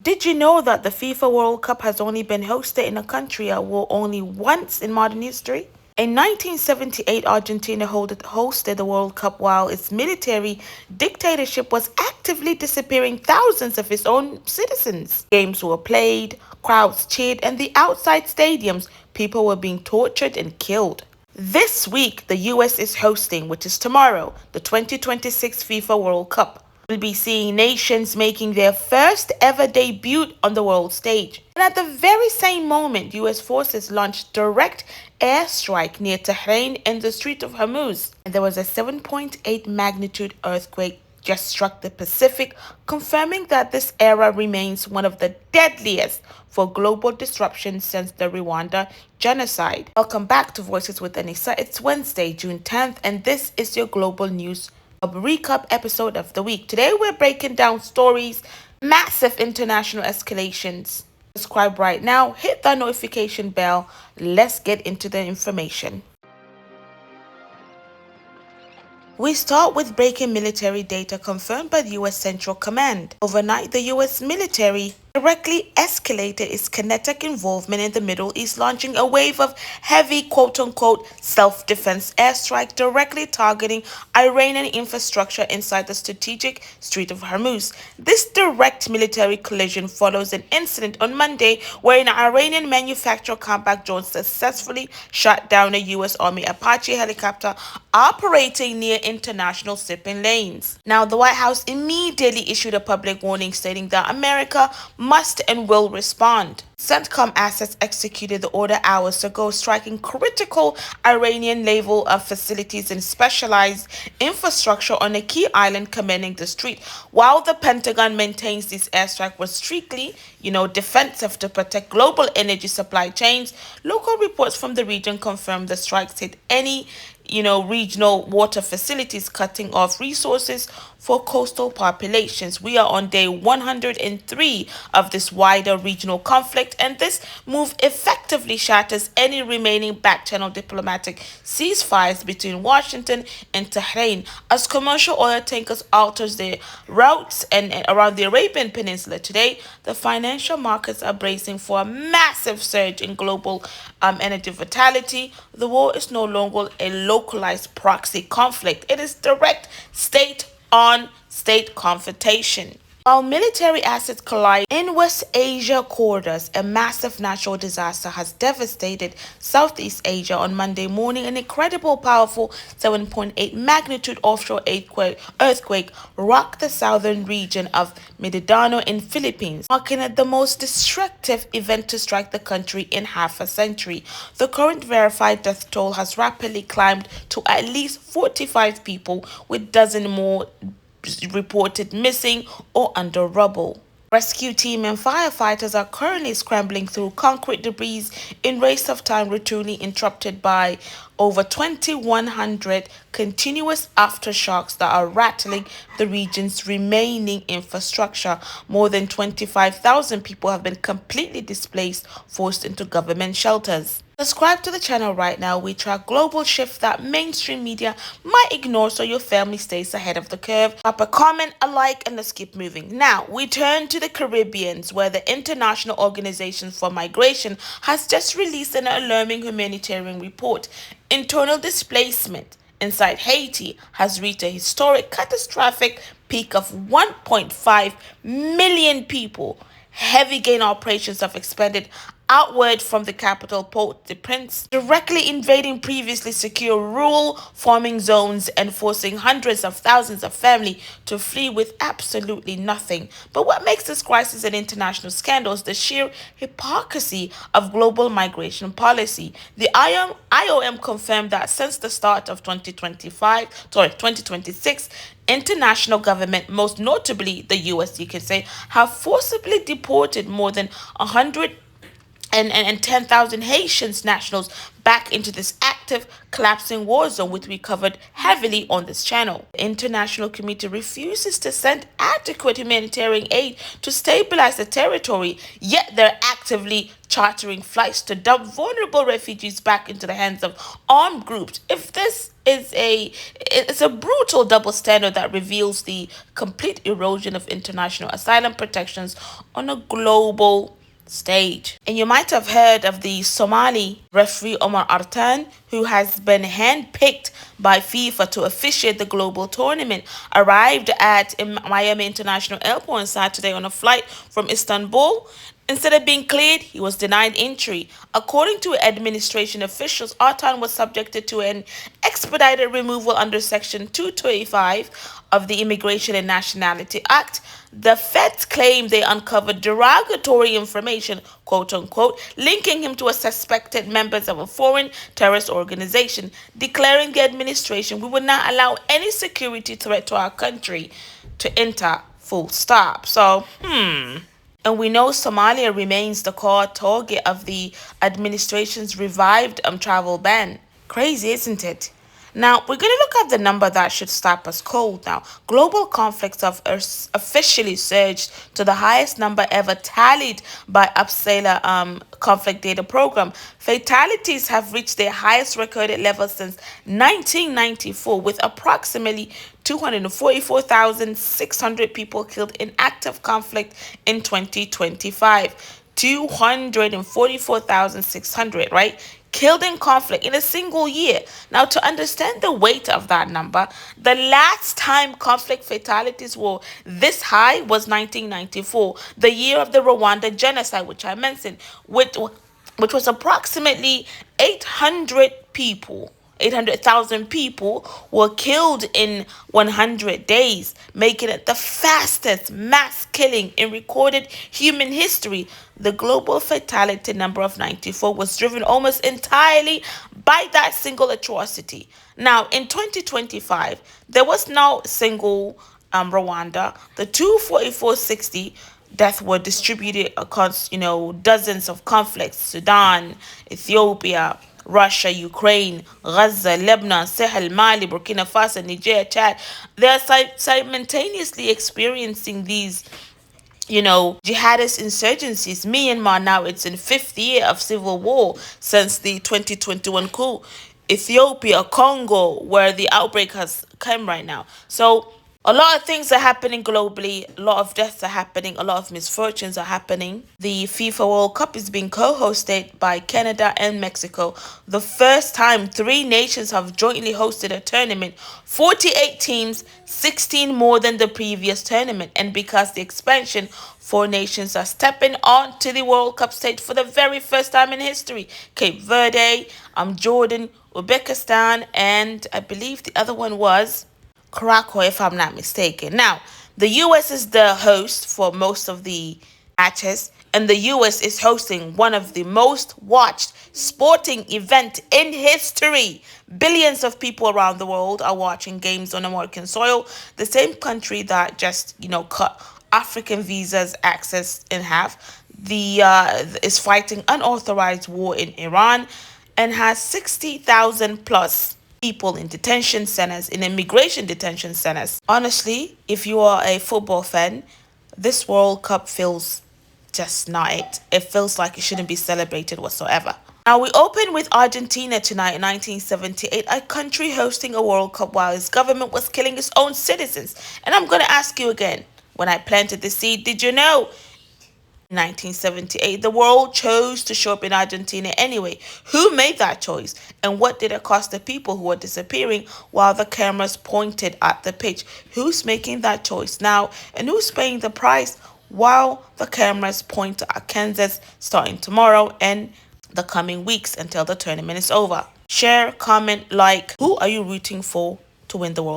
Did you know that the FIFA World Cup has only been hosted in a country only once in modern history? In 1978, Argentina hosted the World Cup while its military dictatorship was actively disappearing thousands of its own citizens. Games were played, crowds cheered, and the outside stadiums, people were being tortured and killed. This week, the US is hosting, which is tomorrow, the 2026 FIFA World Cup. We'll be seeing nations making their first ever debut on the world stage. And at the very same moment, US forces launched direct airstrike near Tehran in the Strait of Hormuz. And there was a 7.8 magnitude earthquake just struck the Pacific, confirming that this era remains one of the deadliest for global disruption since the Rwanda genocide. Welcome back to Voices with Anissa. It's Wednesday, June 10th, and this is your global news a recap episode of the week. Today we're breaking down stories, massive international escalations. Subscribe right now, hit the notification bell. Let's get into the information. We start with breaking military data confirmed by the U.S. Central Command. Overnight, the U.S. military directly escalated its kinetic involvement in the Middle East, launching a wave of heavy quote-unquote self-defense airstrike directly targeting Iranian infrastructure inside the strategic Strait of Hormuz. This direct military collision follows an incident on Monday where an Iranian manufactured combat drone successfully shot down a U.S. Army Apache helicopter operating near international shipping lanes. Now, the White House immediately issued a public warning stating that America must and will respond. CENTCOM assets executed the order hours ago, striking critical Iranian naval facilities and specialized infrastructure on a key island commanding the strait. While the Pentagon maintains this airstrike was strictly, defensive to protect global energy supply chains, local reports from the region confirm the strikes hit any regional water facilities, cutting off resources for coastal populations. We are on day 103 of this wider regional conflict, and this move effectively shatters any remaining back-channel diplomatic ceasefires between Washington and Tehran as commercial oil tankers alters their routes and around the Arabian Peninsula. Today, the financial markets are bracing for a massive surge in global energy vitality. The war is no longer a localized proxy conflict. It is direct state on state confrontation. While military assets collide in West Asia corridors, a massive natural disaster has devastated Southeast Asia on Monday morning. An incredible powerful 7.8 magnitude offshore earthquake rocked the southern region of Mindanao in Philippines, marking it the most destructive event to strike the country in half a century. The current verified death toll has rapidly climbed to at least 45 people, with dozens more reported missing or under rubble. Rescue team and firefighters are currently scrambling through concrete debris in race of time, routinely interrupted by over 2,100 continuous aftershocks that are rattling the region's remaining infrastructure. More than 25,000 people have been completely displaced, forced into government shelters. Subscribe to the channel right now. We track global shifts that mainstream media might ignore so your family stays ahead of the curve. Drop a comment, a like, and let's keep moving. Now, we turn to the Caribbean, where the International Organization for Migration has just released an alarming humanitarian report. Internal displacement inside Haiti has reached a historic catastrophic peak of 1.5 million people. Heavy gain operations have expanded outward from the capital Port-au-Prince, directly invading previously secure rural farming zones and forcing hundreds of thousands of families to flee with absolutely nothing. But what makes this crisis an international scandal is the sheer hypocrisy of global migration policy. The IOM confirmed that since the start of 2026, international government, most notably the US, you could say, have forcibly deported more than 110,000 Haitians nationals back into this active, collapsing war zone, which we covered heavily on this channel. The international community refuses to send adequate humanitarian aid to stabilize the territory, yet they're actively chartering flights to dump vulnerable refugees back into the hands of armed groups. If this is it's a brutal double standard that reveals the complete erosion of international asylum protections on a global stage. And you might have heard of the Somali referee Omar Artan, who has been handpicked by FIFA to officiate the global tournament, arrived at Miami International Airport on Saturday on a flight from Istanbul. Instead of being cleared, he was denied entry. According to administration officials, Artan was subjected to an expedited removal under Section 225 of the Immigration and Nationality Act. The feds claim they uncovered derogatory information, quote unquote, linking him to a suspected members of a foreign terrorist organization, declaring the administration, "We will not allow any security threat to our country to enter," full stop. So, and we know Somalia remains the core target of the administration's revived travel ban. Crazy, isn't it? Now, we're going to look at the number that should stop us cold now. Global conflicts have officially surged to the highest number ever tallied by Upsala conflict data program. Fatalities have reached their highest recorded level since 1994, with approximately 244,600 people killed in active conflict in 2025. 244,600, right? Killed in conflict in a single year. Now, to understand the weight of that number, the last time conflict fatalities were this high was 1994, the year of the Rwanda genocide, which I mentioned, which was approximately 800 people. 800,000 people were killed in 100 days, making it the fastest mass killing in recorded human history. The global fatality number of 94 was driven almost entirely by that single atrocity. Now, in 2025, there was no single Rwanda. The 24460 deaths were distributed across, dozens of conflicts: Sudan, Ethiopia, Russia, Ukraine, Gaza, Lebanon, Sahel, Mali, Burkina Faso, Niger, Chad. They are simultaneously experiencing these, jihadist insurgencies. Myanmar now, it's in fifth year of civil war since the 2021 coup. Ethiopia, Congo, where the outbreak has come right now. So a lot of things are happening globally. A lot of deaths are happening. A lot of misfortunes are happening. The FIFA World Cup is being co-hosted by Canada and Mexico. The first time three nations have jointly hosted a tournament. 48 teams, 16 more than the previous tournament. And because the expansion, four nations are stepping onto the World Cup stage for the very first time in history. Cape Verde, Jordan, Uzbekistan, and I believe the other one was Krakow, if I'm not mistaken. Now, the U.S. is the host for most of the matches, and the U.S. is hosting one of the most watched sporting events in history. Billions of people around the world are watching games on American soil, the same country that just, cut African visas access in half. Is fighting unauthorized war in Iran and has 60,000 plus people in detention centers, in immigration detention centers. Honestly, if you are a football fan, this World Cup feels just not it. It feels like it shouldn't be celebrated whatsoever. Now, we open with Argentina tonight in 1978, a country hosting a World Cup while its government was killing its own citizens. And I'm going to ask you again, when I planted the seed, did you know? 1978, the world chose to show up in Argentina anyway. Who made that choice? And what did it cost the people who were disappearing while the cameras pointed at the pitch? Who's making that choice now? And who's paying the price while the cameras point at Kansas starting tomorrow and the coming weeks until the tournament is over? Share, comment, like. Who are you rooting for to win the World